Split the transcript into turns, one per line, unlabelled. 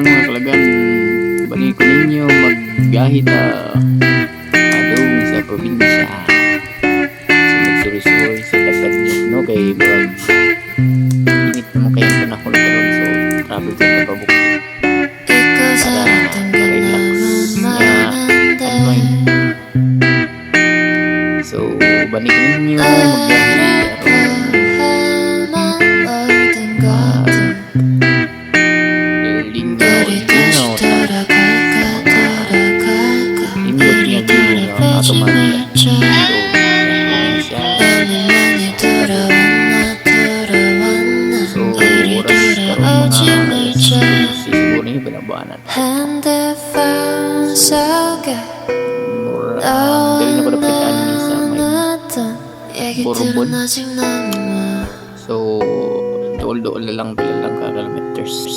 hapon mga kalagan. Balik ko ninyo magbiyahe ta doon sa probinsya. So magsuroy-suroy sa lapad niyo, no? Kay murag init na mo kayo panahon karon, so travel sa pabuk para relax nga unwind. So balik ninyo magbiyahe siguro yung binabuanan. Dahil na palapitan niya sa may Bourbon. So, dool-dool na lang, bilang kilometers.